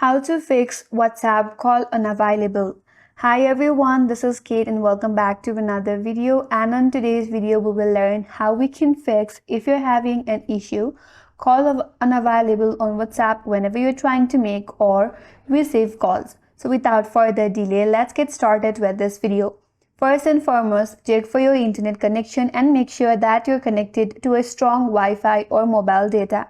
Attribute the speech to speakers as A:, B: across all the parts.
A: How to fix WhatsApp call unavailable. Hi everyone, this is Kate and welcome back to another video. And on today's video, we will learn how we can fix if you're having an issue call unavailable on WhatsApp whenever you're trying to make or receive calls. So without further delay, let's get started with this video. First and foremost, check for your internet connection and make sure that you're connected to a strong Wi-Fi or mobile data.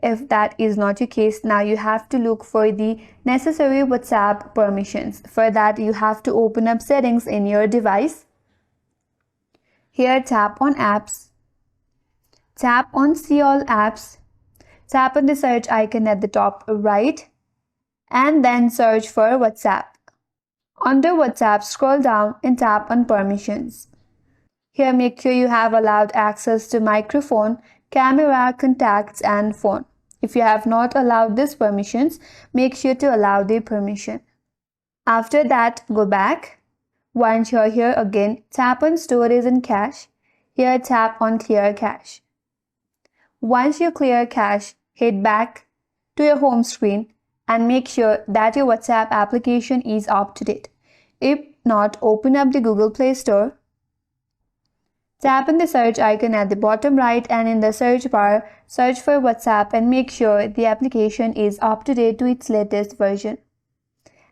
A: If that is not your case, now you have to look for the necessary WhatsApp permissions. For that, you have to open up settings in your device. Here, tap on apps. Tap on see all apps. Tap on the search icon at the top right. And then search for WhatsApp. Under WhatsApp, scroll down and tap on permissions. Here, make sure you have allowed access to microphone, camera, contacts, and phone. If you have not allowed these permissions, make sure to allow the permission. After that, go back. Once you're here again, tap on storage and cache. Here, tap on clear cache. Once you clear cache, head back to your home screen and make sure that your WhatsApp application is up to date. If not, open up the Google Play Store. Tap on the search icon at the bottom right and in the search bar, search for WhatsApp and make sure the application is up to date to its latest version.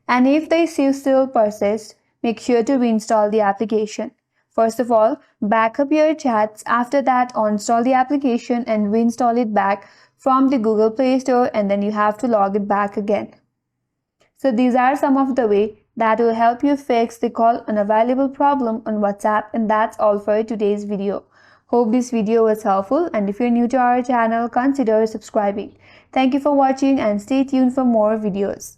A: And if the issue still persists, make sure to reinstall the application. First of all, back up your chats. After that, uninstall the application and reinstall it back from the Google Play Store, and then you have to log it back again. So these are some of the ways that will help you fix the call unavailable problem on WhatsApp, and that's all for today's video. Hope this video was helpful, and if you're new to our channel, consider subscribing. Thank you for watching and stay tuned for more videos.